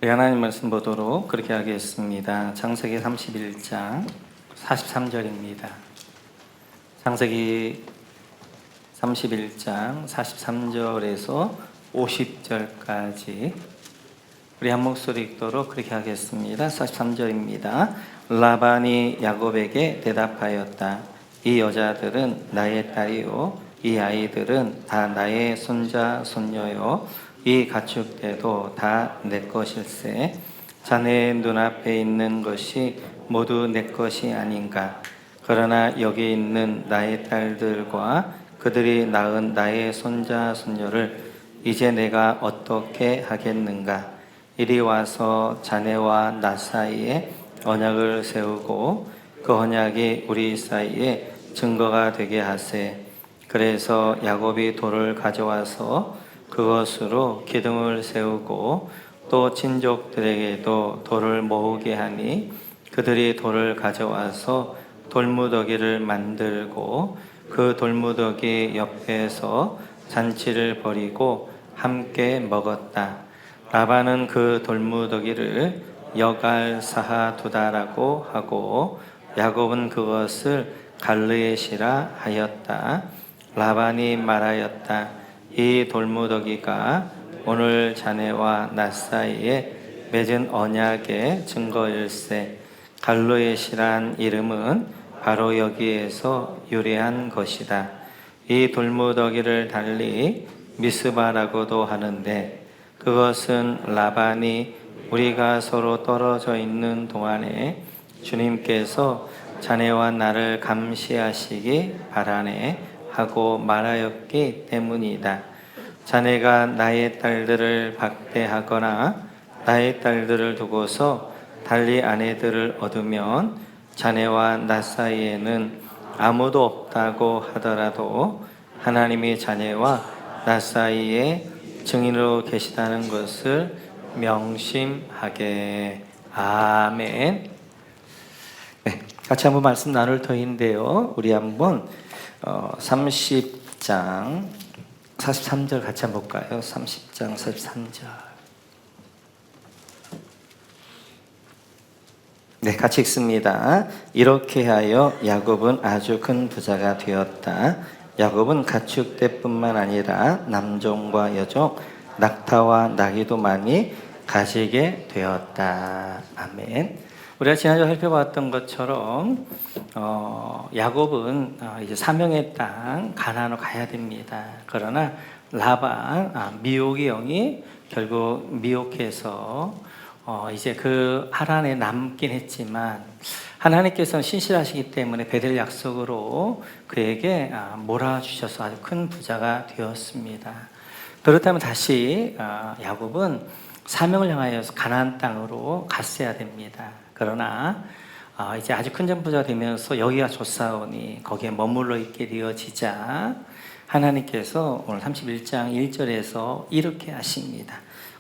네, 하나님 말씀 보도록 그렇게 하겠습니다. 창세기 31장 43절입니다. 창세기 31장 43절에서 50절까지 우리 한 목소리 읽도록 그렇게 하겠습니다. 43절입니다. 라반이 야곱에게 대답하였다. 이 여자들은 나의 딸이요, 이 아이들은 다 나의 손자 손녀요, 이 가축대도 다 내 것일세. 자네의 눈앞에 있는 것이 모두 내 것이 아닌가. 그러나 여기 있는 나의 딸들과 그들이 낳은 나의 손자 손녀를 이제 내가 어떻게 하겠는가. 이리 와서 자네와 나 사이에 언약을 세우고 그 언약이 우리 사이에 증거가 되게 하세. 그래서 야곱이 돌을 가져와서 그것으로 기둥을 세우고 또 친족들에게도 돌을 모으게 하니 그들이 돌을 가져와서 돌무더기를 만들고 그 돌무더기 옆에서 잔치를 벌이고 함께 먹었다. 라반은 그 돌무더기를 여갈사하두다라고 하고 야곱은 그것을 갈르엣이라 하였다. 라반이 말하였다. 이 돌무더기가 오늘 자네와 나 사이에 맺은 언약의 증거일세. 갈르엣이란 이름은 바로 여기에서 유래한 것이다. 이 돌무더기를 달리 미스바라고도 하는데 그것은 라반이 우리가 서로 떨어져 있는 동안에 주님께서 자네와 나를 감시하시기 바라네 하고 말하였기 때문이다. 자네가 나의 딸들을 박대하거나 나의 딸들을 두고서 달리 아내들을 얻으면 자네와 나 사이에는 아무도 없다고 하더라도 하나님이 자네와 나 사이에 증인으로 계시다는 것을 명심하게. 아멘. 네, 같이 한번 말씀 나눌 터인데요. 우리 한번 30장 43절 같이 한번 볼까요? 30장 43절. 네, 같이 읽습니다. 이렇게 하여 야곱은 아주 큰 부자가 되었다. 야곱은 가축대뿐만 아니라 남종과 여종, 낙타와 나귀도 많이 가지게 되었다. 아멘. 우리가 지난주에 살펴봤던 것처럼 야곱은 이제 사명의 땅 가나안으로 가야 됩니다. 그러나 라반 미혹의 영이 결국 미혹해서 이제 그 하란에 남긴 했지만 하나님께서는 신실하시기 때문에 베델 약속으로 그에게 몰아주셔서 아주 큰 부자가 되었습니다. 그렇다면 다시 야곱은 사명을 향하여서 가나안 땅으로 갔어야 됩니다. 그러나 이제 아주 큰 부자가 되면서 여기가 좋사오니 거기에 머물러 있게 되어지자 하나님께서 오늘 31장 1절에서 이렇게 하십니다.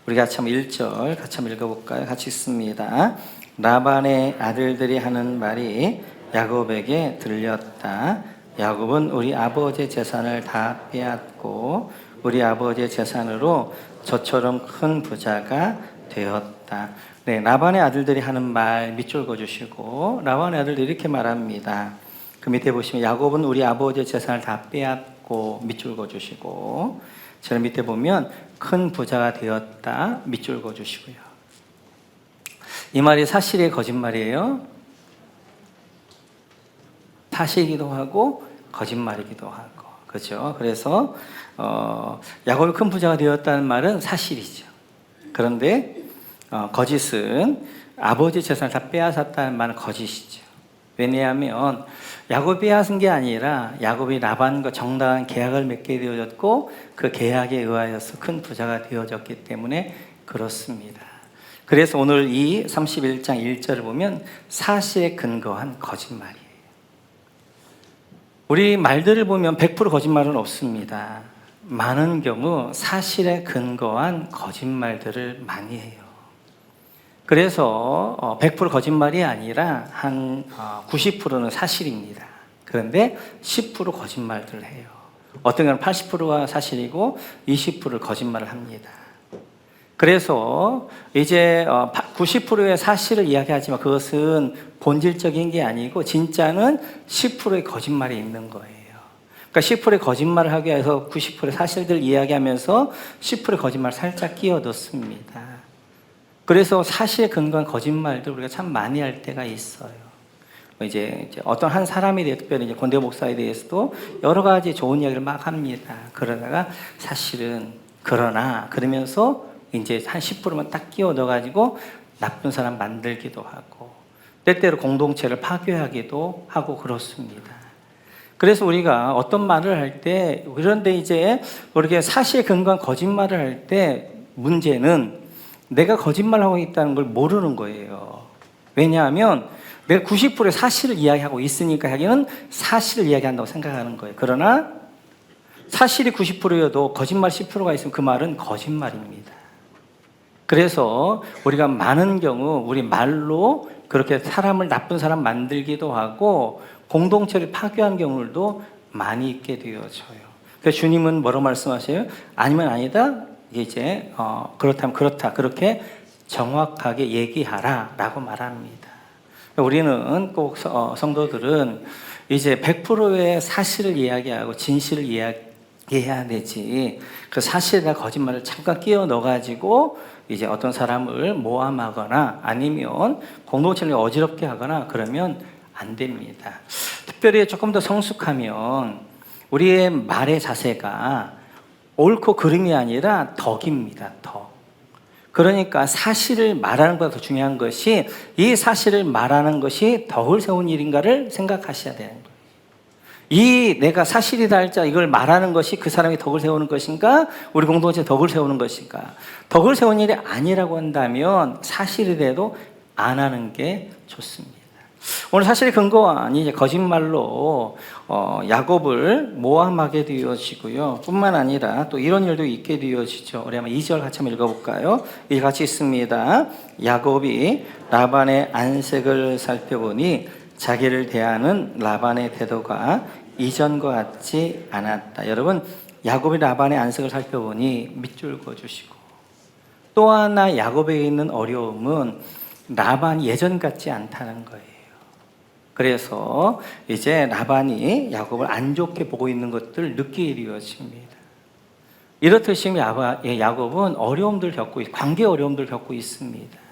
우리 같이 한번 1절 같이 한번 읽어볼까요? 같이 읽습니다. 라반의 아들들이 하는 말이 야곱에게 들렸다. 야곱은 우리 아버지의 재산을 다 빼앗고 우리 아버지의 재산으로 저처럼 큰 부자가 되었다. 네, 라반의 아들들이 하는 말 밑줄 그어주시고 라반의 아들들이 이렇게 말합니다. 그 밑에 보시면 야곱은 우리 아버지의 재산을 다 빼앗고 밑줄 그어주시고 저 밑에 보면 큰 부자가 되었다 밑줄 그어주시고요. 이 말이 사실의 거짓말이에요? 사실이기도 하고 거짓말이기도 하고, 그렇죠? 그래서 야곱이 큰 부자가 되었다는 말은 사실이죠. 그런데 거짓은 아버지 재산을 다 빼앗았다는 말은 거짓이죠. 왜냐하면 야곱이 빼앗은 게 아니라 야곱이 라반과 정당한 계약을 맺게 되어졌고 그 계약에 의하여서 큰 부자가 되어졌기 때문에 그렇습니다. 그래서 오늘 이 31장 1절을 보면 사실에 근거한 거짓말이에요. 우리 말들을 보면 100% 거짓말은 없습니다. 많은 경우 사실에 근거한 거짓말들을 많이 해요. 그래서 100% 거짓말이 아니라 한 90%는 사실입니다. 그런데 10% 거짓말들을 해요. 어떤 경우는 80%가 사실이고 20%를 거짓말을 합니다. 그래서 이제 90%의 사실을 이야기하지만 그것은 본질적인 게 아니고 진짜는 10%의 거짓말이 있는 거예요. 그러니까 10%의 거짓말을 하기 위해서 90%의 사실들을 이야기하면서 10%의 거짓말을 살짝 끼워 넣습니다. 그래서 사실에 근거한 거짓말들 우리가 참 많이 할 때가 있어요. 이제 어떤 한 사람에 대해, 특별히 이제 권대 목사에 대해서도 여러 가지 좋은 이야기를 막 합니다. 그러다가 사실은 그러면서 이제 한 10%만 딱 끼워 넣어가지고 나쁜 사람 만들기도 하고 때때로 공동체를 파괴하기도 하고 그렇습니다. 그래서 우리가 어떤 말을 할 때, 그런데 이제 우리가 사실에 근거한 거짓말을 할 때 문제는 내가 거짓말하고 있다는 걸 모르는 거예요. 왜냐하면 내가 90%의 사실을 이야기하고 있으니까 자기는 사실을 이야기한다고 생각하는 거예요. 그러나 사실이 90%여도 거짓말 10%가 있으면 그 말은 거짓말입니다. 그래서 우리가 많은 경우 우리 말로 그렇게 사람을 나쁜 사람 만들기도 하고 공동체를 파괴한 경우도 많이 있게 되어져요. 그래서 주님은 뭐라고 말씀하세요? 아니면 아니다. 이제 그렇다면 그렇다. 그렇게 정확하게 얘기하라 라고 말합니다. 우리는 꼭 성도들은 이제 100%의 사실을 이야기하고 진실을 이야기해야 되지. 그 사실에다 거짓말을 잠깐 끼워 넣어가지고 이제 어떤 사람을 모함하거나 아니면 공동체를 어지럽게 하거나 그러면 안 됩니다. 특별히 조금 더 성숙하면 우리의 말의 자세가 옳고 그름이 아니라 덕입니다. 덕. 그러니까 사실을 말하는 것보다 더 중요한 것이 이 사실을 말하는 것이 덕을 세운 일인가를 생각하셔야 되는 거예요. 이 내가 사실이다 할자 이걸 말하는 것이 그 사람이 덕을 세우는 것인가? 우리 공동체 덕을 세우는 것인가? 덕을 세우는 일이 아니라고 한다면 사실이라도 안 하는 게 좋습니다. 오늘 사실의 근거가 이제 거짓말로 야곱을 모함하게 되어지고요. 뿐만 아니라 또 이런 일도 있게 되어지죠. 우리 한번 2절 같이 한번 읽어볼까요? 이 같이 있습니다. 야곱이 라반의 안색을 살펴보니 자기를 대하는 라반의 태도가 이전과 같지 않았다. 여러분, 야곱이 라반의 안색을 살펴보니 밑줄 그어주시고 또 하나 야곱에게 있는 어려움은 라반이 예전 같지 않다는 거예요. 그래서 이제 라반이 야곱을 안 좋게 보고 있는 것들을 느끼게 되어집니다. 이렇듯이 야곱은 어려움들 겪고 관계 어려움들 겪고 있습니다.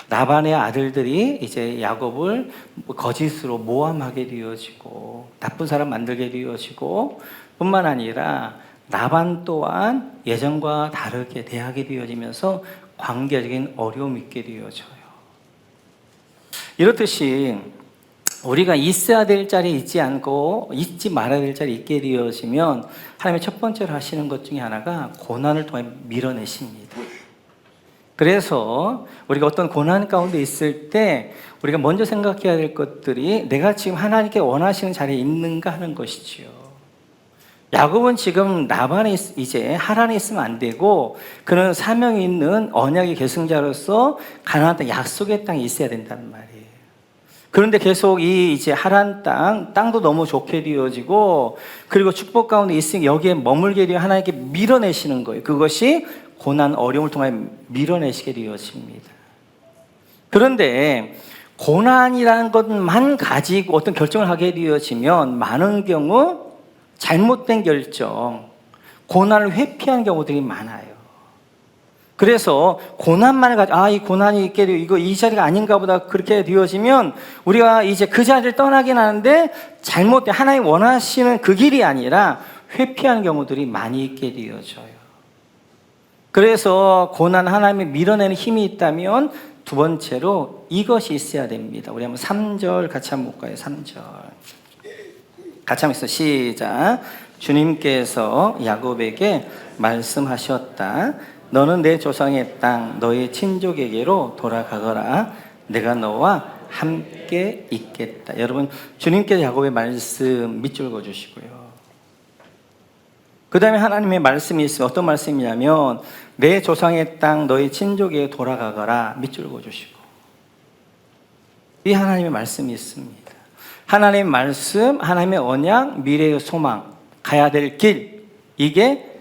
라반의 아들들이 이제 야곱을 거짓으로 모함하게 되어지고 나쁜 사람 만들게 되어지고 뿐만 아니라 라반 또한 예전과 다르게 대하게 되어지면서 관계적인 어려움이 있게 되어져요. 이렇듯이 우리가 있어야 될 자리에 있지 않고 있지 말아야 될 자리에 있게 되어지면 하나님의 첫 번째로 하시는 것 중에 하나가 고난을 통해 밀어내십니다. 그래서 우리가 어떤 고난 가운데 있을 때 우리가 먼저 생각해야 될 것들이 내가 지금 하나님께 원하시는 자리에 있는가 하는 것이지요. 야곱은 지금 라반에 이제 하란에 있으면 안 되고 그는 사명이 있는 언약의 계승자로서 가나안 땅 약속의 땅에 있어야 된다는 말이에요. 그런데 계속 이제 하란 땅도 너무 좋게 되어지고 그리고 축복 가운데 있으니 여기에 머물게 되어 하나님께 밀어내시는 거예요. 그것이 고난 어려움을 통해 밀어내시게 되어집니다. 그런데 고난이라는 것만 가지고 어떤 결정을 하게 되어지면 많은 경우 잘못된 결정, 고난을 회피하는 경우들이 많아요. 그래서 고난만을 가지고 이 고난이 있게 되고 이 자리가 아닌가 보다 그렇게 되어지면 우리가 이제 그 자리를 떠나긴 하는데 잘못된 하나님 원하시는 그 길이 아니라 회피하는 경우들이 많이 있게 되어져요. 그래서 고난 하나님이 밀어내는 힘이 있다면 두 번째로 이것이 있어야 됩니다. 우리 한번 3절 같이 한번 볼까요? 3절 같이 한번 있어 시작. 주님께서 야곱에게 말씀하셨다. 너는 내 조상의 땅 너의 친족에게로 돌아가거라. 내가 너와 함께 있겠다. 여러분, 주님께서 야곱의 말씀 밑줄 그어주시고요. 그 다음에 하나님의 말씀이 있으면 어떤 말씀이냐면 내 조상의 땅 너의 친족에게 돌아가거라. 밑줄 그어주시고 이 하나님의 말씀이 있습니다. 하나님의 말씀, 하나님의 언약, 미래의 소망, 가야 될 길, 이게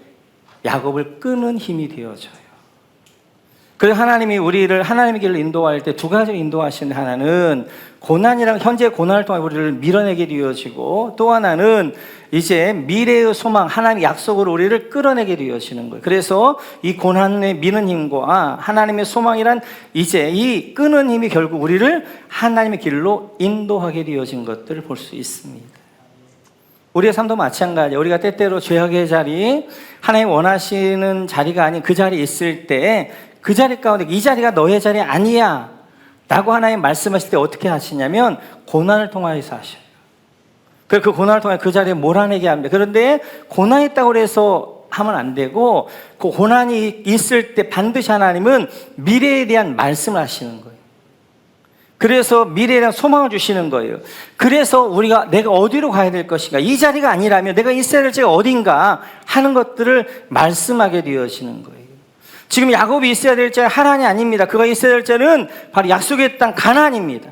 야곱을 끄는 힘이 되어져요. 그래서 하나님이 우리를 하나님의 길로 인도할 때 두 가지로 인도하시는, 하나는 고난이랑 현재 고난을 통해 우리를 밀어내게 되어지고, 또 하나는 이제 미래의 소망, 하나님의 약속으로 우리를 끌어내게 되어지는 거예요. 그래서 이 고난에 미는 힘과 하나님의 소망이란 이제 이 끄는 힘이 결국 우리를 하나님의 길로 인도하게 되어진 것들을 볼 수 있습니다. 우리의 삶도 마찬가지예요. 우리가 때때로 죄악의 자리, 하나님 원하시는 자리가 아닌 그 자리에 있을 때 그 자리 가운데 이 자리가 너의 자리 아니야 라고 하나님 말씀하실 때 어떻게 하시냐면 고난을 통하여서 하셔요. 그 고난을 통해 그 자리에 몰아내게 합니다. 그런데 고난이 있다고 해서 하면 안 되고, 그 고난이 있을 때 반드시 하나님은 미래에 대한 말씀을 하시는 거예요. 그래서 미래에 대한 소망을 주시는 거예요. 그래서 우리가 내가 어디로 가야 될 것인가, 이 자리가 아니라면 내가 있어야 될 자리가 어딘가 하는 것들을 말씀하게 되어지는 거예요. 지금 야곱이 있어야 될 자는 하란이 아닙니다. 그가 있어야 될 자는 바로 약속의 땅 가나안입니다.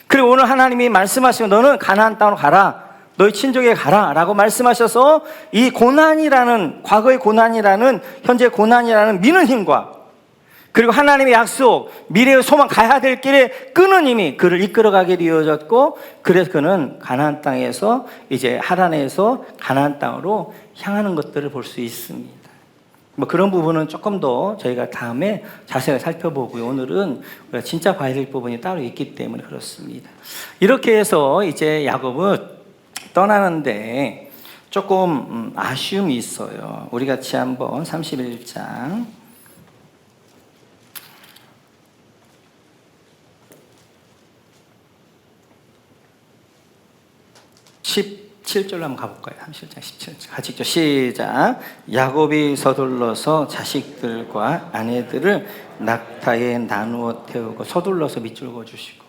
그리고 오늘 하나님이 말씀하시면 너는 가나안 땅으로 가라, 너희 친족에 가라 라고 말씀하셔서 이 고난이라는, 과거의 고난이라는, 현재 고난이라는 미는 힘과, 그리고 하나님의 약속, 미래의 소망, 가야 될 길에 끄는 힘이 그를 이끌어가게 되어졌고, 그래서 그는 가나안 땅에서 이제 하란에서 가나안 땅으로 향하는 것들을 볼 수 있습니다. 뭐 그런 부분은 조금 더 저희가 다음에 자세히 살펴보고요. 오늘은 우리가 진짜 봐야 될 부분이 따로 있기 때문에 그렇습니다. 이렇게 해서 이제 야곱은 떠나는데 조금 아쉬움이 있어요. 우리 같이 한번 31장 17절로 한번 가볼까요? 37장 17절 같이 읽죠. 시작. 야곱이 서둘러서 자식들과 아내들을 낙타에 나누어 태우고 서둘러서 밑줄거 주시고.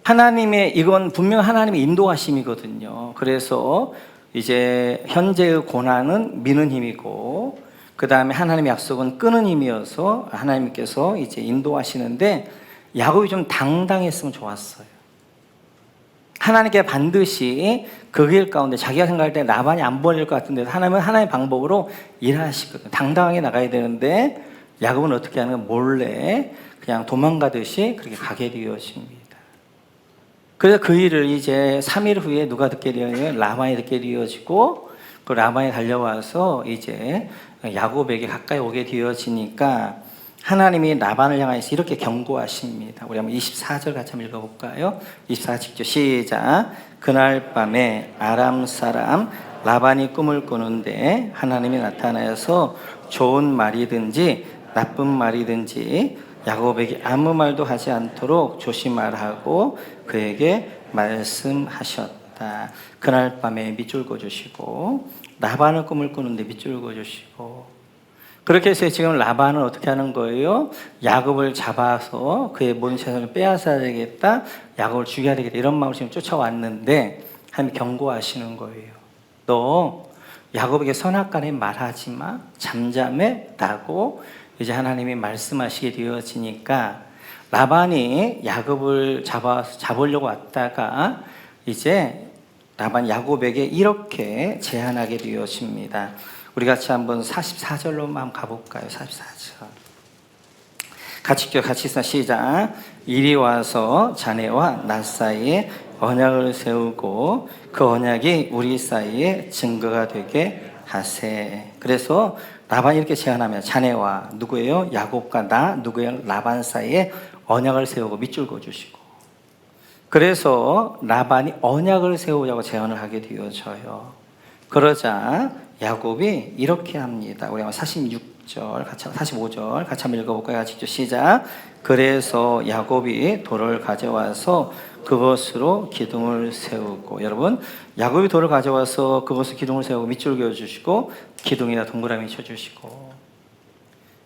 하나님의, 이건 분명 하나님의 인도하심이거든요. 그래서 이제 현재의 고난은 미는 힘이고, 그 다음에 하나님의 약속은 끄는 힘이어서 하나님께서 이제 인도하시는데, 야곱이 좀 당당했으면 좋았어요. 하나님께 반드시 그 길 가운데 자기가 생각할 때 라반이 안 보낼 것 같은데 하나님은 하나님의 방법으로 일하시거든요. 당당하게 나가야 되는데 야곱은 어떻게 하는, 몰래 그냥 도망가듯이 그렇게 가게 되어집니다. 그래서 그 일을 이제 3일 후에 누가 듣게 되어요? 라반이 듣게 되어지고, 그 라반이 달려와서 이제 야곱에게 가까이 오게 되어지니까 하나님이 라반을 향해서 이렇게 경고하십니다. 우리 한번 24절 같이 한번 읽어볼까요? 24절 시작. 그날 밤에 아람 사람 라반이 꿈을 꾸는데 하나님이 나타나서 좋은 말이든지 나쁜 말이든지 야곱에게 아무 말도 하지 않도록 조심하라고 그에게 말씀하셨다. 그날 밤에 밑줄 그어주시고, 라반은 꿈을 꾸는데 밑줄 그어주시고, 그렇게 해서 지금 라반은 어떻게 하는 거예요? 야곱을 잡아서 그의 모든 재산을 빼앗아야 되겠다, 야곱을 죽여야 되겠다, 이런 마음으로 지금 쫓아왔는데 하나님이 경고하시는 거예요. 너 야곱에게 선악간에 말하지 마, 잠잠해 라고 이제 하나님이 말씀하시게 되어지니까, 라반이 야곱을 잡으려고 왔다가 이제 라반이 야곱에게 이렇게 제안하게 되어집니다. 우리 같이 한번 44절로 한번 가볼까요? 44절 같이 시작. 이리 와서 자네와 나 사이에 언약을 세우고 그 언약이 우리 사이에 증거가 되게 하세. 그래서 라반이 이렇게 제안하면, 자네와 누구예요? 야곱과 나 누구예요? 라반 사이에 언약을 세우고 밑줄 그어주시고. 그래서 라반이 언약을 세우자고 제안을 하게 되어져요. 그러자 야곱이 이렇게 합니다. 우리 46절, 45절 같이 한번 읽어볼까요? 같이 시작. 그래서 야곱이 돌을 가져와서 그것으로 기둥을 세우고. 여러분, 야곱이 돌을 가져와서 그것으로 기둥을 세우고 밑줄 그어주시고 기둥에다 동그라미 쳐주시고,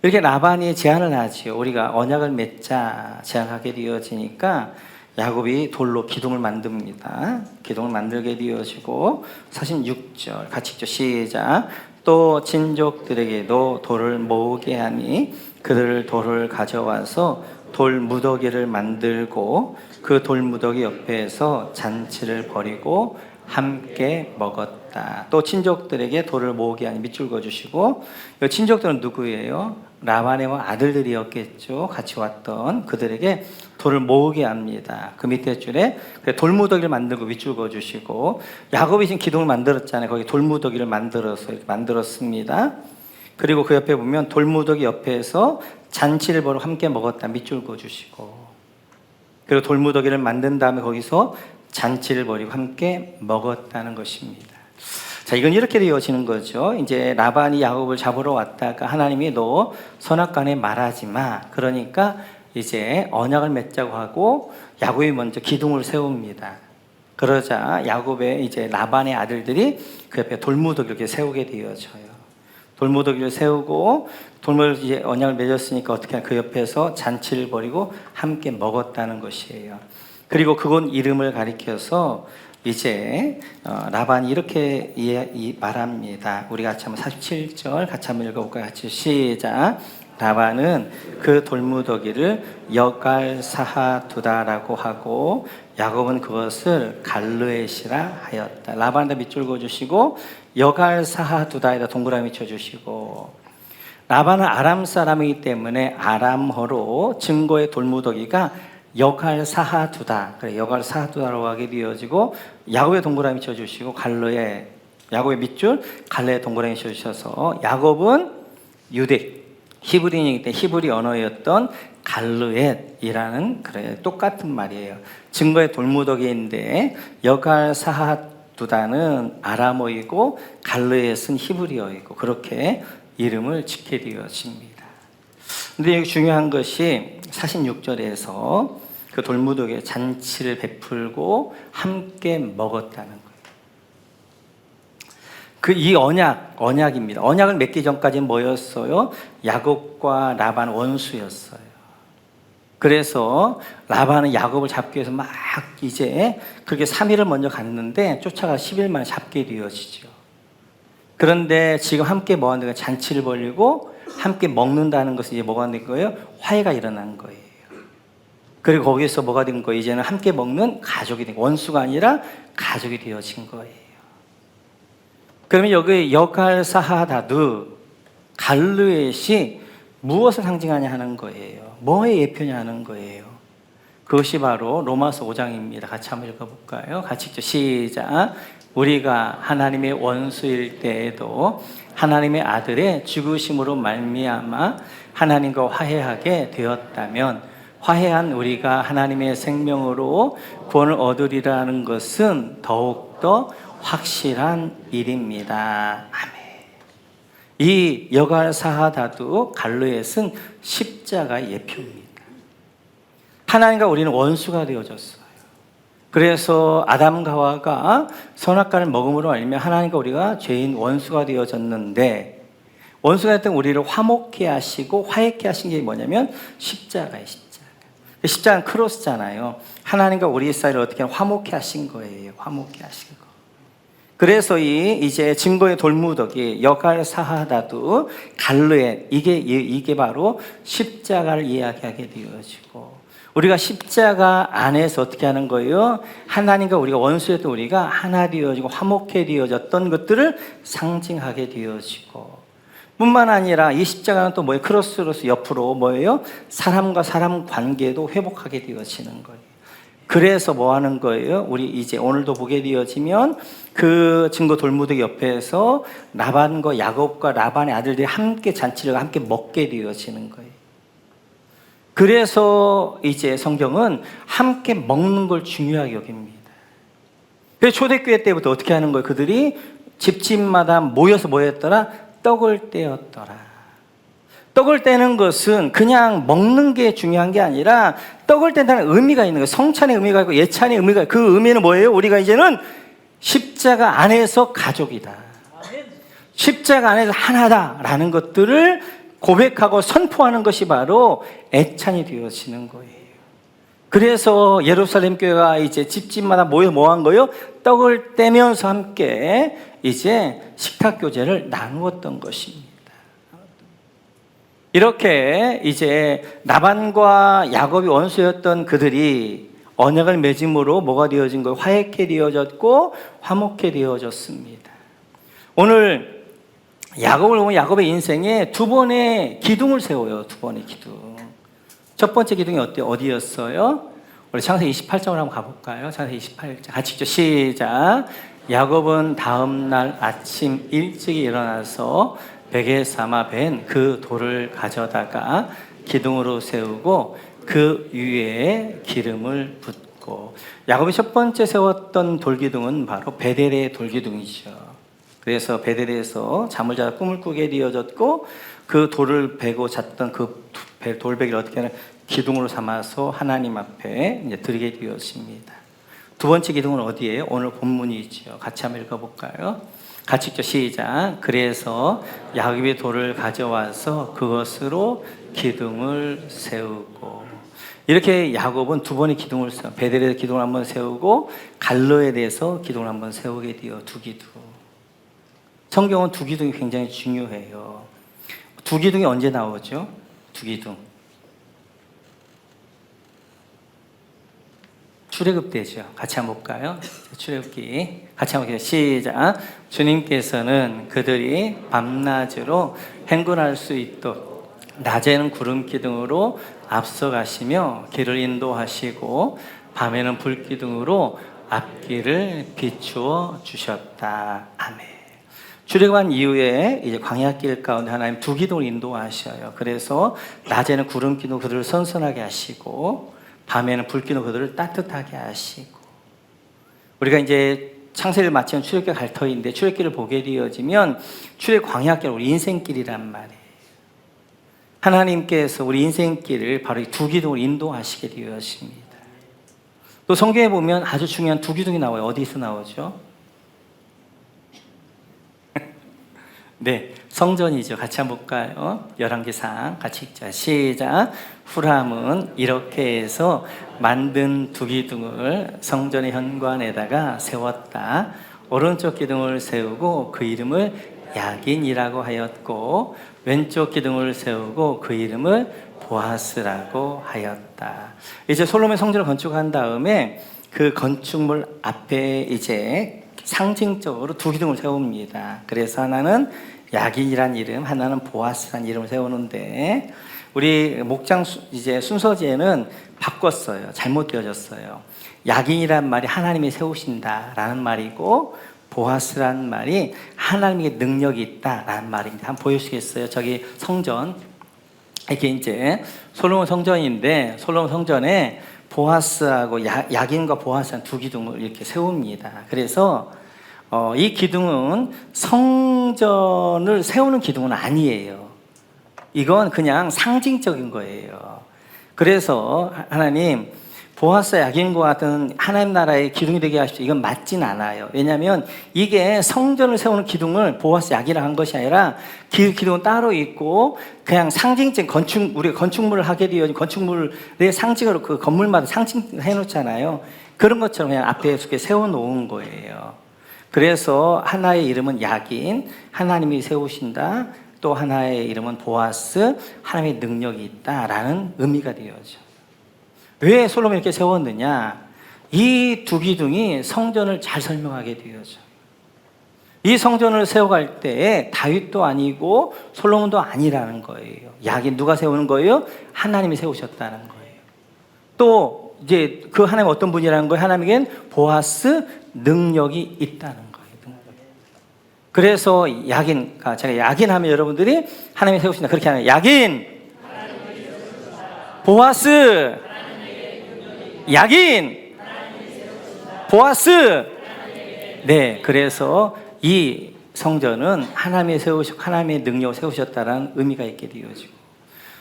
이렇게 라반이 제안을 하지요. 우리가 언약을 맺자 제안하게 되어지니까 야곱이 돌로 기둥을 만듭니다. 기둥을 만들게 되어지고 46절 같이 읽죠. 시작. 또 친족들에게도 돌을 모으게 하니 그들 돌을 가져와서 돌 무더기를 만들고 그 돌 무더기 옆에서 잔치를 벌이고 함께 먹었다. 또 친족들에게 돌을 모으게 하니 밑줄 그어주시고, 이 친족들은 누구예요? 라반의 아들들이었겠죠. 같이 왔던 그들에게 돌을 모으게 합니다. 그 밑에 줄에 돌무더기를 만들고 윗줄 그어주시고, 야곱이 지금 기둥을 만들었잖아요. 거기 돌무더기를 만들어서 이렇게 만들었습니다. 그리고 그 옆에 보면 돌무더기 옆에서 잔치를 벌여 함께 먹었다 밑줄 그어주시고, 그리고 돌무더기를 만든 다음에 거기서 잔치를 벌이고 함께 먹었다는 것입니다. 자, 이건 이렇게 되어지는 거죠. 이제 라반이 야곱을 잡으러 왔다가 하나님이 너 선악간에 말하지 마. 그러니까 이제 언약을 맺자고 하고 야곱이 먼저 기둥을 세웁니다. 그러자 야곱의 이제 라반의 아들들이 그 옆에 돌무더기를 이렇게 세우게 되어져요. 돌무더기를 세우고 돌무더기 이제 언약을 맺었으니까 어떻게 하냐, 그 옆에서 잔치를 벌이고 함께 먹었다는 것이에요. 그리고 그곳 이름을 가리켜서 이제 라반이 이렇게 말합니다. 우리 같이 한번 47절 같이 한번 읽어볼까요? 같이 시작. 라반은 그 돌무더기를 여갈사하두다라고 하고 야곱은 그것을 갈르엣이라 하였다. 라반에다 밑줄 그어주시고 여갈사하두다에다 동그라미 쳐주시고, 라반은 아람 사람이기 때문에 아람어로 증거의 돌무더기가 여갈사하두다, 그래 여갈사하두다라고 하게 되어지고, 야곱의 동그라미 쳐주시고 갈르에 야곱의 밑줄 갈르에 동그라미 쳐주셔서 야곱은 유대 히브리인이기 때문에 히브리 언어였던 갈르엣이라는 그래 똑같은 말이에요. 증거의 돌무더기인데 여갈사하두다는 아람어이고 갈르엣은 히브리어이고 그렇게 이름을 짓게 되어집니다. 근데 여기 중요한 것이 46절에서 그 돌무더기에 잔치를 베풀고 함께 먹었다는 거예요. 이 언약입니다. 언약을 맺기 전까지는 뭐였어요? 야곱과 라반 원수였어요. 그래서 라반은 야곱을 잡기 위해서 막 이제 그렇게 3일을 먼저 갔는데 쫓아가 10일 만에 잡게 되어지죠. 그런데 지금 함께 뭐하는 잔치를 벌이고 함께 먹는다는 것은 이제 뭐가 된 거예요? 화해가 일어난 거예요. 그리고 거기서 뭐가 된 거예요? 이제는 함께 먹는 가족이 된 거예요. 원수가 아니라 가족이 되어진 거예요. 그러면 여기 여갈사하다두 갈르엣이 무엇을 상징하냐 하는 거예요. 뭐의 예표냐 하는 거예요. 그것이 바로 로마서 5장입니다. 같이 한번 읽어볼까요? 같이 읽죠. 시작. 우리가 하나님의 원수일 때에도 하나님의 아들의 죽으심으로 말미암아 하나님과 화해하게 되었다면 화해한 우리가 하나님의 생명으로 구원을 얻으리라는 것은 더욱더 확실한 일입니다. 아멘. 이 여갈사하다두 갈르엣은 십자가의 예표입니다. 하나님과 우리는 원수가 되어졌어요. 그래서 아담과 하와가 선악과를 먹음으로 알며 하나님과 우리가 죄인 원수가 되어졌는데, 원수가 됐던 우리를 화목케 하시고 화해케 하신 게 뭐냐면 십자가예요. 십자가는 크로스잖아요. 하나님과 우리 사이를 어떻게 화목케 하신 거예요. 화목케 하신 거. 그래서 이제 증거의 돌무더기 여갈사하다두 갈르엣 이게 바로 십자가를 이야기하게 되어지고, 우리가 십자가 안에서 어떻게 하는 거예요? 하나님과 우리가 원수였던 우리가 하나 되어지고 화목해 되어졌던 것들을 상징하게 되어지고, 뿐만 아니라 이 십자가는 또 뭐예요? 크로스로서 옆으로 뭐예요? 사람과 사람 관계도 회복하게 되어지는 거예요. 그래서 뭐 하는 거예요? 우리 이제 오늘도 보게 되어지면 그 증거 돌무더기 옆에서 라반과 야곱과 라반의 아들들이 함께 잔치를 함께 먹게 되어지는 거예요. 그래서 이제 성경은 함께 먹는 걸 중요하게 여깁니다. 그래서 초대교회 때부터 어떻게 하는 거예요? 그들이 집집마다 모여서 뭐 했더라? 떡을 떼었더라. 떡을 떼는 것은 그냥 먹는 게 중요한 게 아니라 떡을 뗀다는 의미가 있는 거예요. 성찬의 의미가 있고 예찬의 의미가 있고, 그 의미는 뭐예요? 우리가 이제는 십자가 안에서 가족이다. 십자가 안에서 하나다라는 것들을 고백하고 선포하는 것이 바로 애찬이 되어지는 거예요. 그래서 예루살렘 교회가 이제 집집마다 모여 뭐 한 거예요? 떡을 떼면서 함께 이제 식탁 교제를 나누었던 것입니다. 이렇게 이제 라반과 야곱이 원수였던 그들이 언약을 맺음으로 뭐가 되어진 거예요? 화해케 되어졌고 화목케 되어졌습니다. 오늘 야곱을 보면 야곱의 인생에 두 번의 기둥을 세워요. 두 번의 기둥. 첫 번째 기둥이 어디였어요? 우리 창세기 28장으로 한번 가볼까요? 창세기 28장 같이 읽죠. 시작. 야곱은 다음 날 아침 일찍 일어나서 베개 삼아 벤 그 돌을 가져다가 기둥으로 세우고 그 위에 기름을 붓고, 야곱이 첫 번째 세웠던 돌기둥은 바로 베델의 돌기둥이죠. 그래서 베델에서 잠을 자다 꿈을 꾸게 되어졌고, 그 돌을 베고 잤던 그 돌베개를 어떻게 하냐, 기둥으로 삼아서 하나님 앞에 이제 드리게 되었습니다. 두 번째 기둥은 어디예요? 오늘 본문이죠. 같이 한번 읽어볼까요? 같이 읽죠. 시작. 그래서 야곱이 돌을 가져와서 그것으로 기둥을 세우고, 이렇게 야곱은 두 번의 기둥을 세워, 베델에 기둥을 한번 세우고 갈로에 대해서 기둥을 한번 세우게 되어 두 기둥. 성경은 두 기둥이 굉장히 중요해요. 두 기둥이 언제 나오죠? 두 기둥. 출애굽 때죠. 같이 한번 볼까요? 출애굽기 같이 한번 볼게요. 시작. 주님께서는 그들이 밤낮으로 행군할 수 있도록 낮에는 구름 기둥으로 앞서가시며 길을 인도하시고 밤에는 불 기둥으로 앞길을 비추어 주셨다. 아멘. 출애굽한 이후에 이제 광야길 가운데 하나님 두 기둥을 인도하셔요. 그래서 낮에는 구름 기둥 그들을 선선하게 하시고 밤에는 불기둥 그들을 따뜻하게 하시고, 우리가 이제 창세를 마치면 출애굽기가 갈 터인데 출애굽기를 보게 되어지면 출애굽 광야길, 우리 인생길이란 말이에요. 하나님께서 우리 인생길을 바로 이 두 기둥을 인도하시게 되었습니다. 또 성경에 보면 아주 중요한 두 기둥이 나와요. 어디서 나오죠? 네, 성전이죠. 같이 한번 볼까요? 열왕기상 같이 읽자. 시작. 후람은 이렇게 해서 만든 두 기둥을 성전의 현관에다가 세웠다. 오른쪽 기둥을 세우고 그 이름을 야긴이라고 하였고, 왼쪽 기둥을 세우고 그 이름을 보아스라고 하였다. 이제 솔로몬 성전을 건축한 다음에 그 건축물 앞에 이제 상징적으로 두 기둥을 세웁니다. 그래서 하나는 야긴이란 이름, 하나는 보아스란 이름을 세우는데, 우리 목장 이제 순서지에는 바꿨어요. 잘못 되어졌어요. 야긴이란 말이 하나님이 세우신다라는 말이고, 보아스란 말이 하나님의 능력이 있다라는 말입니다. 한번 보여주시겠어요? 저기 성전, 이게 이제 솔로몬 성전인데 솔로몬 성전에 보아스하고 야긴과 보아스란 두 기둥을 이렇게 세웁니다. 그래서 이 기둥은 성전을 세우는 기둥은 아니에요. 이건 그냥 상징적인 거예요. 그래서 하나님 보아스 야긴과 같은 하나님 나라의 기둥이 되게 하십시오. 이건 맞진 않아요. 왜냐하면 이게 성전을 세우는 기둥을 보아스 야긴이라고 한 것이 아니라 그 기둥은 따로 있고, 그냥 상징적 우리가 건축물을 하게 되어 건축물의 상징으로 그 건물마다 상징해 놓잖아요. 그런 것처럼 그냥 앞에 이렇게 세워 놓은 거예요. 그래서 하나의 이름은 야긴, 하나님이 세우신다. 또 하나의 이름은 보아스, 하나님의 능력이 있다라는 의미가 되어져. 왜 솔로몬이 이렇게 세웠느냐? 이 두 기둥이 성전을 잘 설명하게 되어져. 이 성전을 세워갈 때 다윗도 아니고 솔로몬도 아니라는 거예요. 야긴 누가 세우는 거예요? 하나님이 세우셨다는 거예요. 또 이제 그 하나님 어떤 분이라는 거예요? 하나님에겐 보아스 능력이 있다는 거예요. 그래서 야긴, 제가 야긴 하면 여러분들이 하나님이 세우신다 그렇게 하는 야긴, 보아스, 야긴, 보아스. 네, 그래서 이 성전은 하나님이 하나님의 능력을 세우셨다는 의미가 있게 되어지고,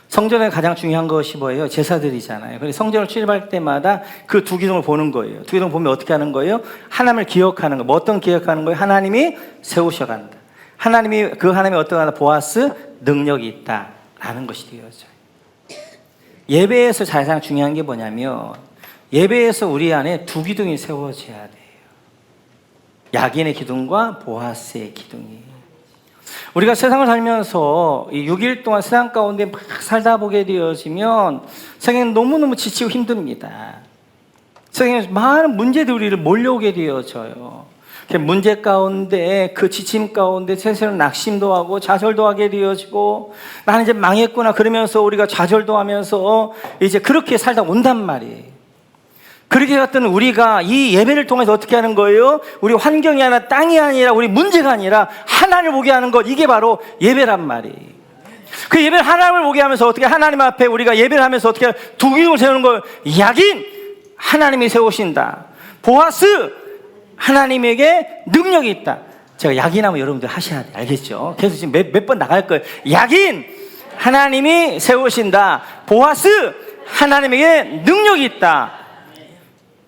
성전에 가장 중요한 것이 뭐예요? 제사들이잖아요. 그래서 성전을 출입할 때마다 그 두 기둥을 보는 거예요. 두 기둥을 보면 어떻게 하는 거예요? 하나님을 기억하는 거예요. 뭐 어떤 기억하는 거예요? 하나님이 세우셔간다. 그 하나님이 어떤 하나 보아스 능력이 있다라는 것이 되어져요. 예배에서 가장 중요한 게 뭐냐면, 예배에서 우리 안에 두 기둥이 세워져야 돼요. 야긴의 기둥과 보아스의 기둥이. 우리가 세상을 살면서 이 6일 동안 세상 가운데 막 살다 보게 되어지면 세상에 너무너무 지치고 힘듭니다. 세상에 많은 문제들이 우리를 몰려오게 되어져요. 문제 가운데, 그 지침 가운데 세세는 낙심도 하고 좌절도 하게 되어지고, 나는 이제 망했구나 그러면서 우리가 좌절도 하면서 이제 그렇게 살다 온단 말이에요. 그렇게 갔던 우리가 이 예배를 통해서 어떻게 하는 거예요? 우리 환경이 아니라 땅이 아니라 우리 문제가 아니라 하나님을 보게 하는 것, 이게 바로 예배란 말이에요. 그 예배를 하나님을 보게 하면서 어떻게 하나님 앞에 우리가 예배를 하면서 어떻게 두 기둥을 세우는 걸, 야긴 하나님이 세우신다, 보아스 하나님에게 능력이 있다. 제가 야긴하면 여러분들 하셔야 돼요. 알겠죠? 계속 지금 몇 번 나갈 거예요. 야긴 하나님이 세우신다, 보아스 하나님에게 능력이 있다.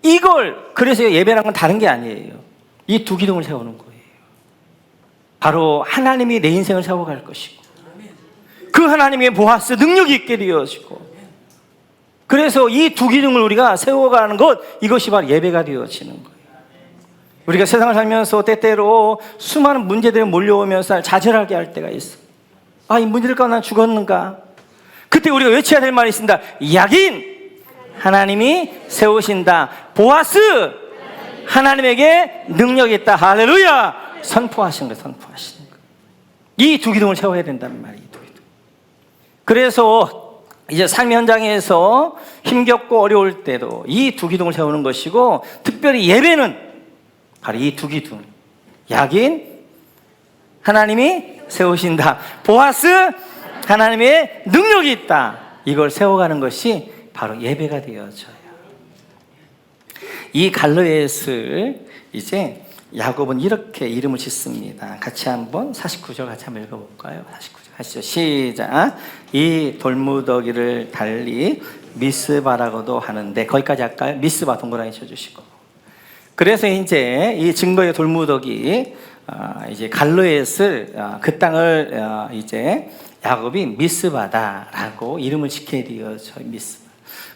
이걸, 그래서 예배라는 건 다른 게 아니에요. 이 두 기둥을 세우는 거예요. 바로 하나님이 내 인생을 세워갈 것이고, 그 하나님의 보아스 능력이 있게 되어지고, 그래서 이 두 기둥을 우리가 세워가는 것, 이것이 바로 예배가 되어지는 거예요. 우리가 세상을 살면서 때때로 수많은 문제들이 몰려오면서 좌절하게 할 때가 있어. 아, 이 문제를 가운데 난 죽었는가? 그때 우리가 외쳐야 될 말이 있습니다. 야긴 하나님이 세우신다, 보아스 하나님에게 능력이 있다. 할렐루야! 선포하시는 거예요. 선포하시는 거예요. 이 두 기둥을 세워야 된다는 말이에요. 두 기둥. 그래서 이제 삶의 현장에서 힘겹고 어려울 때도 이 두 기둥을 세우는 것이고, 특별히 예배는 바로 이 두 기둥, 야긴 하나님이 세우신다, 보아스 하나님의 능력이 있다, 이걸 세워가는 것이 바로 예배가 되어져요. 이 갈르엣을 이제 야곱은 이렇게 이름을 짓습니다. 같이 한번 49절 같이 한번 읽어볼까요? 49절 하시죠. 시작. 이 돌무더기를 달리 미스바라고도 하는데, 거기까지 할까요? 미스바 동그라미 쳐주시고. 그래서 이제 이 증거의 돌무더기, 이제 갈르엣을, 그 땅을 이제 야곱이 미스바다라고 이름을 짓게 되어져. 미스바.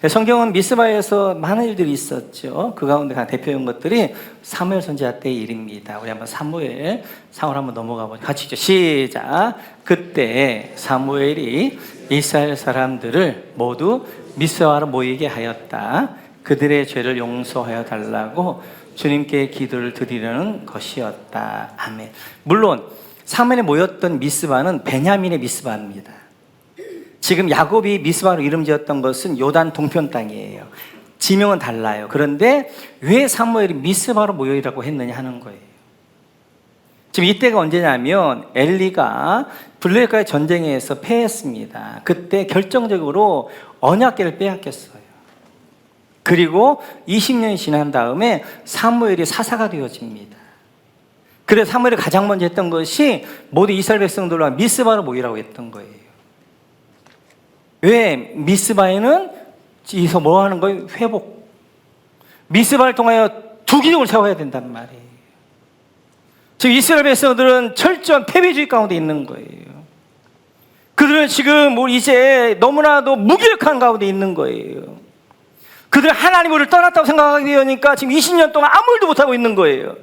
성경은 미스바에서 많은 일들이 있었죠. 그 가운데 대표적인 것들이 사무엘 선지자 때의 일입니다. 우리 한번 사무엘 상을 한번 넘어가 보죠. 같이 있죠. 시작. 그때 사무엘이 이스라엘 사람들을 모두 미스바로 모이게 하였다. 그들의 죄를 용서하여 달라고 주님께 기도를 드리려는 것이었다. 아멘. 물론 사무엘에 모였던 미스바는 베냐민의 미스바입니다. 지금 야곱이 미스바로 이름 지었던 것은 요단 동편 땅이에요. 지명은 달라요. 그런데 왜 사무엘이 미스바로 모여라고 했느냐 하는 거예요. 지금 이때가 언제냐면 엘리가 블레셋과의 전쟁에서 패했습니다. 그때 결정적으로 언약궤를 빼앗겼어요. 그리고 20년이 지난 다음에 사무엘이 사사가 되어집니다. 그래서 사무엘이 가장 먼저 했던 것이 모두 이스라엘 백성들과 미스바로 모이라고 했던 거예요. 왜? 미스바에는 여기서 뭐 하는 거예요? 회복. 미스바를 통하여 두 기둥을 세워야 된단 말이에요. 지금 이스라엘 백성들은 철저한 패배주의 가운데 있는 거예요. 그들은 지금 이제 너무나도 무기력한 가운데 있는 거예요. 그들은 하나님을 떠났다고 생각하게 되니까 지금 20년 동안 아무 일도 못하고 있는 거예요.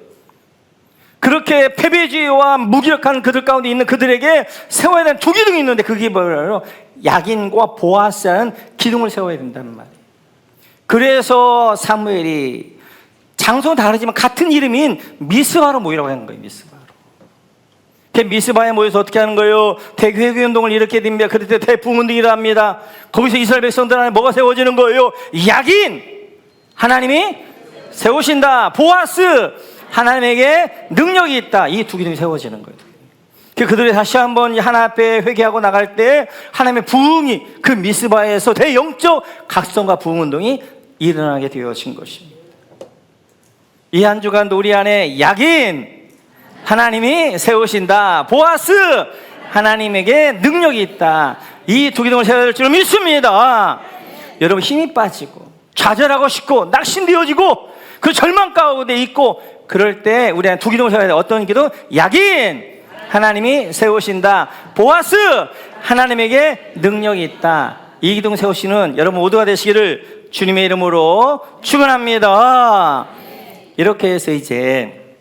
그렇게 패배주의와 무기력한 그들 가운데 있는 그들에게 세워야 되는 두 기둥이 있는데, 그게 뭐예요? 야긴과 보아스라는 기둥을 세워야 된단 말이에요. 그래서 사무엘이 장소는 다르지만 같은 이름인 미스바로 모이라고 하는 거예요. 미스바로. 미스바에 모여서 어떻게 하는 거예요? 대회개 운동을 일으키게 됩니다. 그럴 때 대풍운동이라 합니다. 거기서 이스라엘 백성들 안에 뭐가 세워지는 거예요? 야긴 하나님이 세우신다, 보아스 하나님에게 능력이 있다. 이 두 기둥이 세워지는 거예요. 그들이 다시 한번 하나님 앞에 회개하고 나갈 때 하나님의 부흥이 그 미스바에서 대영적 각성과 부흥운동이 일어나게 되어진 것입니다. 이 한 주간도 우리 안에 야긴 하나님이 세우신다, 보아스 하나님에게 능력이 있다, 이 두 기둥을 세워야 될 줄 믿습니다. 여러분, 힘이 빠지고 좌절하고 싶고 낙심되어지고 그 절망 가운데 있고 그럴 때 우리 안에 두 기둥을 세워야 돼. 어떤 기둥? 야긴 하나님이 세우신다, 보아스 하나님에게 능력이 있다. 이 기둥 세우시는 여러분 모두가 되시기를 주님의 이름으로 축원합니다. 이렇게 해서 이제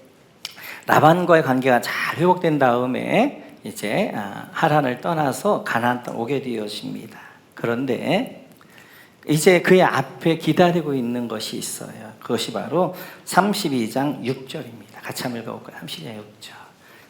라반과의 관계가 잘 회복된 다음에 이제 하란을 떠나서 가나안 땅 오게 되어집니다. 그런데 이제 그의 앞에 기다리고 있는 것이 있어요. 그것이 바로 32장 6절입니다. 같이 한번 읽어볼까요? 32장 6절.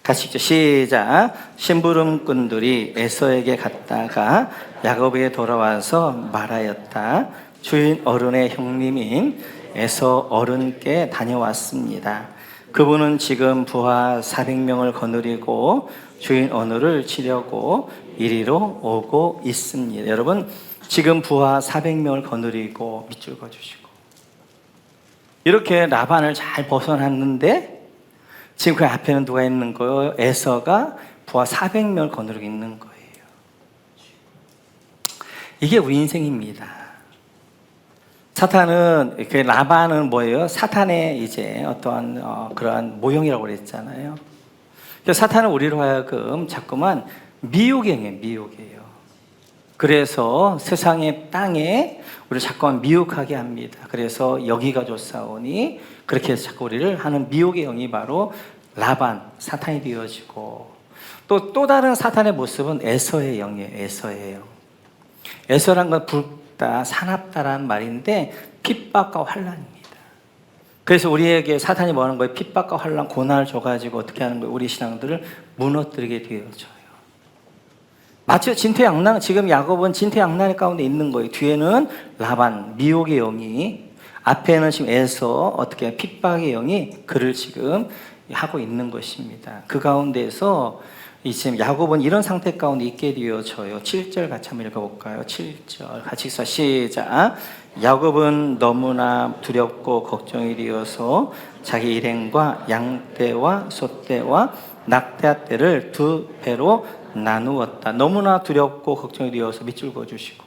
같이 읽죠. 시작. 심부름꾼들이 에서에게 갔다가 야곱에게 돌아와서 말하였다. 주인 어른의 형님인 에서 어른께 다녀왔습니다. 그분은 지금 부하 400명을 거느리고 주인 어느를 치려고 이리로 오고 있습니다. 여러분, 지금 부하 400명을 거느리고 밑줄 그어주시고 이렇게 라반을 잘 벗어났는데 지금 그 앞에는 누가 있는 거예요? 에서가 부하 400명을 거느리고 있는 거예요. 이게 우리 인생입니다. 사탄은, 그 라반은 뭐예요? 사탄의 이제 어떠한 그러한 모형이라고 그랬잖아요. 그래서 사탄은 우리로 하여금 자꾸만 미혹이에요. 그래서 세상의 땅에 우리를 자꾸만 미혹하게 합니다. 그래서 여기가 좋사오니 그렇게 해서 자꾸 우리를 하는 미혹의 영이 바로 라반, 사탄이 되어지고 또 다른 사탄의 모습은 에서의 영이에요. 에서의 영. 에서란 건 붉다, 사납다라는 말인데 핍박과 환난입니다. 그래서 우리에게 사탄이 뭐 하는 거예요? 핍박과 환난, 고난을 줘가지고 어떻게 하는 거예요? 우리 신앙들을 무너뜨리게 되어져요. 마치 진퇴양난, 지금 야곱은 진퇴양난 가운데 있는 거예요. 뒤에는 라반, 미혹의 영이, 앞에는 지금 에서 어떻게 핍박의 영이 그를 지금 하고 있는 것입니다. 그 가운데서 지금 야곱은 이런 상태 가운데 있게 되어져요. 7절 같이 한번 읽어볼까요? 7절 같이 읽어 시작. 야곱은 너무나 두렵고 걱정이 되어서 자기 일행과 양떼와 소떼와 낙타 떼를 2배로 나누었다. 너무나 두렵고 걱정이 되어서 밑줄 그어주시고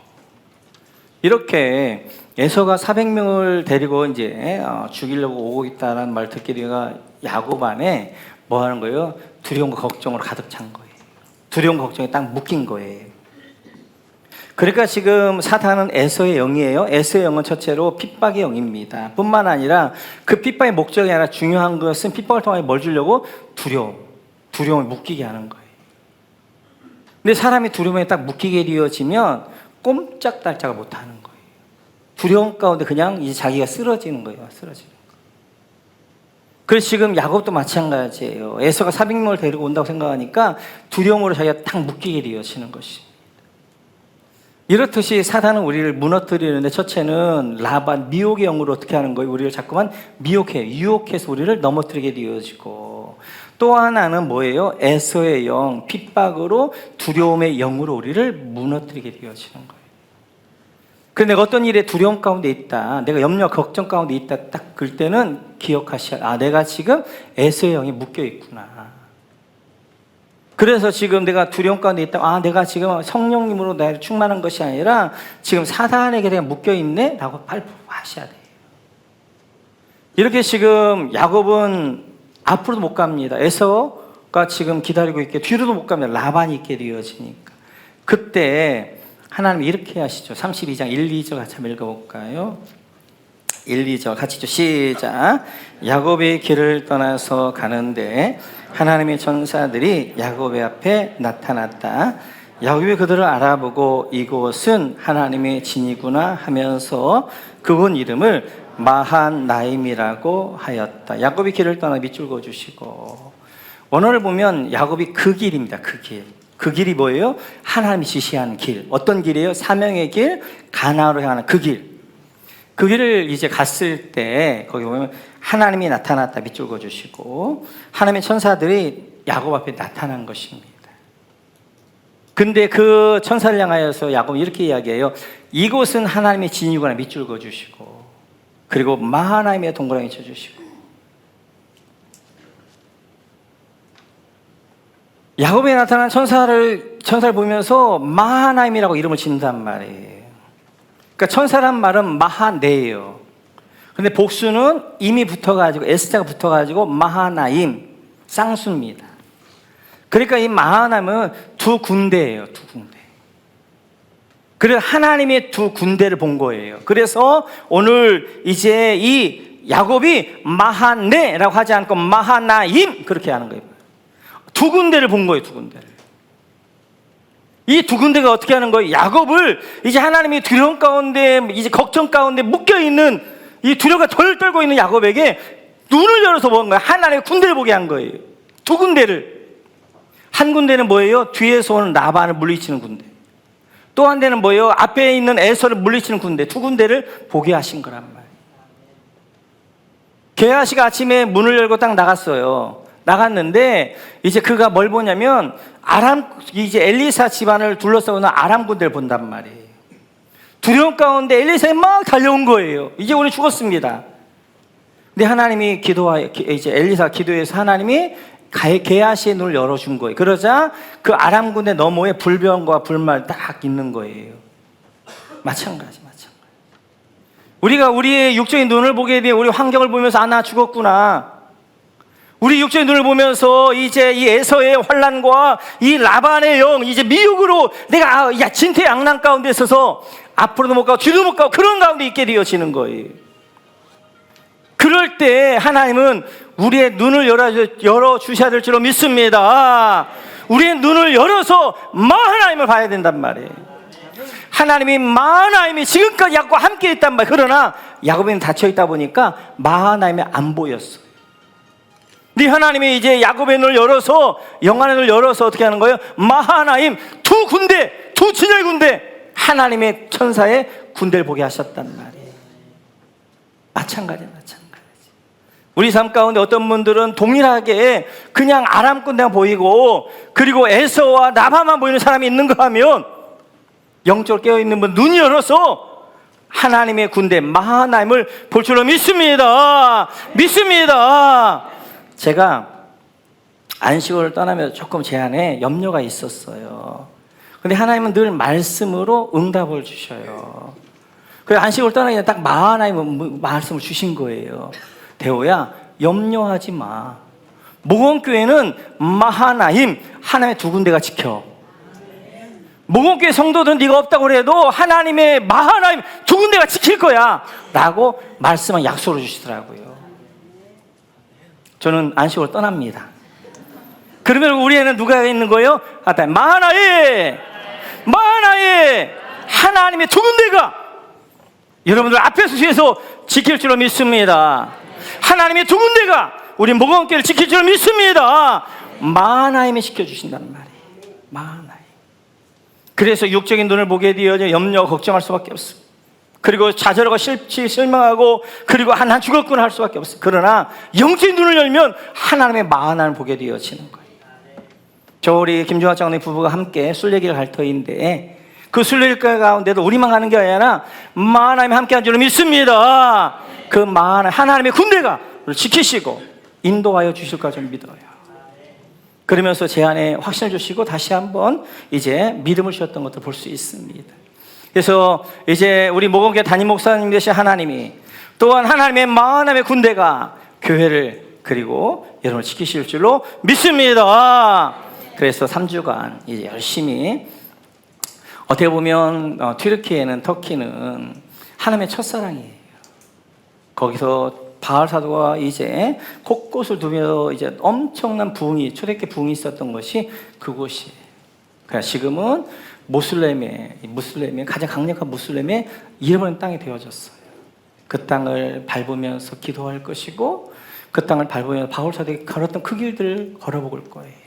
이렇게 에서가 400명을 데리고 이제 죽이려고 오고 있다는 말 듣게 되가 야곱 안에 뭐 하는 거예요? 두려움과 걱정으로 가득 찬 거예요. 두려움과 걱정이 딱 묶인 거예요. 그러니까 지금 사탄은 에서의 영이에요. 에서의 영은 첫째로 핍박의 영입니다. 뿐만 아니라 그 핍박의 목적이 아니라 중요한 것은 핍박을 통해 뭘 주려고? 두려움을 묶이게 하는 거예요. 근데 사람이 두려움에 딱 묶이게 되어지면 꼼짝달짝을 못하는 거예요. 두려움 가운데 그냥 이제 자기가 쓰러지는 거예요. 그래서 지금 야곱도 마찬가지예요. 에서가 400명을 데리고 온다고 생각하니까 두려움으로 자기가 딱 묶이게 되어지는 것입니다. 이렇듯이 사탄은 우리를 무너뜨리는데 첫째는 라반, 미혹의 영으로 어떻게 하는 거예요? 우리를 자꾸만 유혹해서 우리를 넘어뜨리게 되어지고 또 하나는 뭐예요? 에서의 영, 핍박으로 두려움의 영으로 우리를 무너뜨리게 되어지는 거예요. 그런데 내가 어떤 일에 두려움 가운데 있다, 내가 염려, 걱정 가운데 있다, 딱 그럴 때는 기억하셔야, 내가 지금 에서의 영이 묶여 있구나. 그래서 지금 내가 두려움 가운데 있다, 내가 지금 성령님으로 나를 충만한 것이 아니라 지금 사단에게 내가 묶여 있네? 라고 발표하셔야 돼요. 이렇게 지금 야곱은 앞으로도 못 갑니다. 에서가 지금 기다리고 있게 뒤로도 못 갑니다. 라반이 있게 되어지니까. 그때 하나님이 이렇게 하시죠. 32장 1, 2절 같이 한번 읽어볼까요? 1, 2절 같이 읽죠. 시작. 야곱이 길을 떠나서 가는데 하나님의 천사들이 야곱의 앞에 나타났다. 야곱이 그들을 알아보고 이곳은 하나님의 진이구나 하면서 그분 이름을 마한나임이라고 하였다. 야곱이 길을 떠나 밑줄 그어주시고 원어를 보면 야곱이 그 길입니다. 그 길. 그 길이 뭐예요? 하나님이 지시한 길. 어떤 길이에요? 사명의 길, 가나안으로 향하는 그 길. 그 길을 이제 갔을 때 거기 보면 하나님이 나타났다 밑줄 그어주시고 하나님의 천사들이 야곱 앞에 나타난 것입니다. 근데 그 천사를 향하여서 야곱이 이렇게 이야기해요. 이곳은 하나님의 진이구나 밑줄 그어주시고 그리고 마하나임의 동그라미 쳐주시고 야곱에 나타난 천사를 보면서 마하나임이라고 이름을 짓는단 말이에요. 그러니까 천사란 말은 마하네예요. 근데 복수는 이미 붙어가지고 S자가 붙어가지고 마하나임 쌍수입니다. 그러니까 이 마하나임은 두 군대예요. 두 군대. 그래서 하나님의 두 군대를 본 거예요. 그래서 오늘 이제 이 야곱이 마하네라고 하지 않고 마하나임 그렇게 하는 거예요. 두 군대를 본 거예요. 두 군대를. 이 두 군대가 어떻게 하는 거예요? 야곱을 이제 하나님이 두려움 가운데 이제 걱정 가운데 묶여있는 이 두려움과 덜 떨고 있는 야곱에게 눈을 열어서 본 거예요. 하나님의 군대를 보게 한 거예요. 두 군대를. 한 군대는 뭐예요? 뒤에서 오는 라반을 물리치는 군대. 또 한 대는 뭐예요? 앞에 있는 에서를 물리치는 군대. 두 군대를 보게 하신 거란 말이에요. 게하시가 아침에 문을 열고 딱 나갔어요. 나갔는데 이제 그가 뭘 보냐면 이제 엘리사 집안을 둘러싸고는 아람 군대를 본단 말이에요. 두려움 가운데 엘리사에 막 달려온 거예요. 이제 우리 죽었습니다. 근데 하나님이 이제 엘리사 기도해서 하나님이 게하시의 눈을 열어준 거예요. 그러자 그 아람 군대 너머에 불병과 불말 딱 있는 거예요. 마찬가지. 우리가 우리의 육적인 눈을 보게 되면 우리 환경을 보면서 나 죽었구나. 우리 육적인 눈을 보면서 이제 이 에서의 환난과 이 라반의 영, 이제 미혹으로 내가 진퇴양난 가운데 있어서 앞으로도 못 가고 뒤도 못 가고 그런 가운데 있게 되어지는 거예요. 그럴 때 하나님은 우리의 눈을 열어주셔야 될 줄로 믿습니다. 우리의 눈을 열어서 하나님을 봐야 된단 말이에요. 하나님이 마하나임이 지금까지 야곱과 함께 있단 말이에요. 그러나 야곱은 닫혀있다 보니까 마하나임이 안 보였어요. 근데 하나님이 이제 야곱의 눈을 열어서, 영안의 눈을 열어서 어떻게 하는 거예요? 마하나임 두 군대, 두 진영의 군대, 하나님의 천사의 군대를 보게 하셨단 말이에요. 마찬가지. 우리 삶 가운데 어떤 분들은 동일하게 그냥 아람 군대만 보이고 그리고 에서와 나바만 보이는 사람이 있는가 하면, 영적으로 깨어있는 분 눈이 열어서 하나님의 군대 마하나임을 볼 줄로 믿습니다. 제가 안식월을 떠나면서 조금 제 안에 염려가 있었어요. 근데 하나님은 늘 말씀으로 응답을 주셔요. 그래서 안식월 떠나기 전에 딱 마하나임 말씀을 주신 거예요. 대호야, 염려하지 마. 모건교회는 마하나임, 하나님의 두 군데가 지켜. 모건교회 성도들은 네가 없다고 그래도 하나님의 마하나임 두 군데가 지킬 거야 라고 말씀을 약속을 주시더라고요. 저는 안식을 떠납니다. 그러면 우리에는 누가 있는 거예요? 마하나임 하나님의 두 군데가 여러분들 앞에서 뒤에서 지킬 줄로 믿습니다. 하나님의 두 군데가 우리 모건교회를 지킬 줄로 믿습니다. 마하나임이 지켜주신다는 말이에요. 마하나임. 그래서 육적인 눈을 보게 되어 염려, 걱정할 수밖에 없습니다. 그리고 좌절하고 실망하고 그리고 난 죽었구나 할 수밖에 없어요. 그러나 영적인 눈을 열면 하나님의 마하나임을 보게 되어지는 거예요. 저 우리 김종학 장로님 부부가 함께 순례길 갈 터인데 그 순례길 가운데도 우리만 가는 게 아니라 마하나임이 함께 한 줄로 믿습니다. 그 마하나임 하나님의 군대가 우리를 지키시고 인도하여 주실 까 좀 믿어요. 그러면서 제 안에 확신을 주시고 다시 한번 이제 믿음을 주셨던 것을 볼 수 있습니다. 그래서 이제 우리 모건교회 담임 목사님 되신 하나님이 또한 하나님의 마하나임의 군대가 교회를 그리고 여러분을 지키실 줄로 믿습니다. 그래서 3주간 이제 열심히 어떻게 보면 터키는 하나님의 첫사랑이에요. 거기서 바알 사도가 이제 곳곳을 두며 이제 엄청난 초대교회 부흥이 있었던 것이 그곳이에요. 그러니까 지금은 무슬림의 가장 강력한 무슬림의 잃어버린 땅이 되어졌어요. 그 땅을 밟으면서 기도할 것이고 그 땅을 밟으면서 바울 사도가 걸었던 그 길들을 걸어볼 거예요.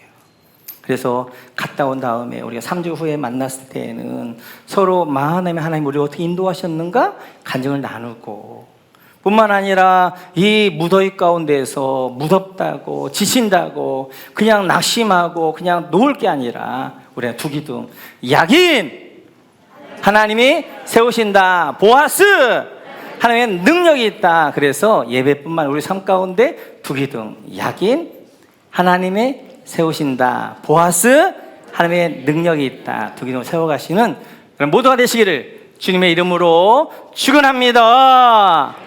그래서 갔다 온 다음에 우리가 3주 후에 만났을 때에는 서로 마하나임의 하나님 우리를 어떻게 인도하셨는가 간증을 나누고 뿐만 아니라 이 무더위 가운데에서 무덥다고 지친다고 그냥 낙심하고 그냥 놓을 게 아니라 우리가 두 기둥 야긴 하나님이 세우신다. 보아스 하나님의 능력이 있다. 그래서 예배뿐만 우리 삶 가운데 두 기둥 야긴 하나님의 세우신다. 보아스 하나님의 능력이 있다. 두 기둥을 세워가시는 그런 모두가 되시기를 주님의 이름으로 축원합니다.